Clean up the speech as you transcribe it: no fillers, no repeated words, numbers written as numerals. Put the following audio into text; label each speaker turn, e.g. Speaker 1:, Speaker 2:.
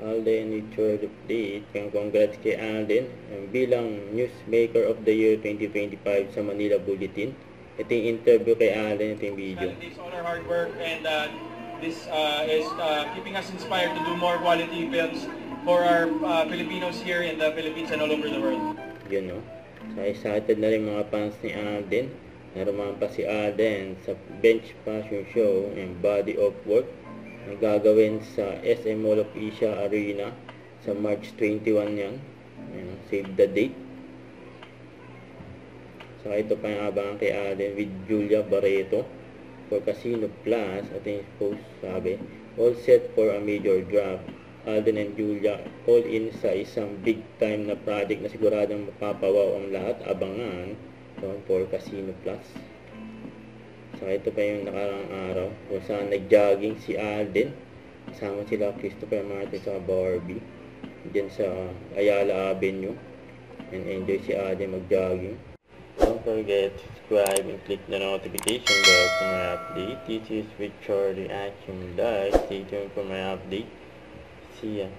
Speaker 1: Alden Richard update. Congrats kay Alden bilang Newsmaker of the Year 2025 sa Manila Bulletin. Ito yung interview kay Alden, ito yung video.
Speaker 2: This all our hard work, and this is keeping us inspired to do more quality films for our Filipinos here in the Philippines and all over the world.
Speaker 1: Yun, no? So, excited na rin mga fans ni Alden. Narumahan pa si Alden sa Bench Fashion Show and Body of Work na gagawin sa SM Mall of Asia Arena sa March 21 yan. Ayan, save the date. So, ito pa yung abangan kay Alden with Julia Barreto for Casino Plus. At yung post sabi, all set for a major draft. Alden and Julia all in sa isang big time na project na siguradong mapapawaw ang lahat. Abangan for Casino Plus. So, ito pa yung nakarang araw kung saan nag-jogging si Alden. Kasama sila Christopher Martin sa Barbie dyan sa Ayala Avenue. And enjoy si Alden mag-jogging. Don't forget to subscribe and click the notification bell for my update. This is Richard Reaction Live. Stay tuned for my update. See ya.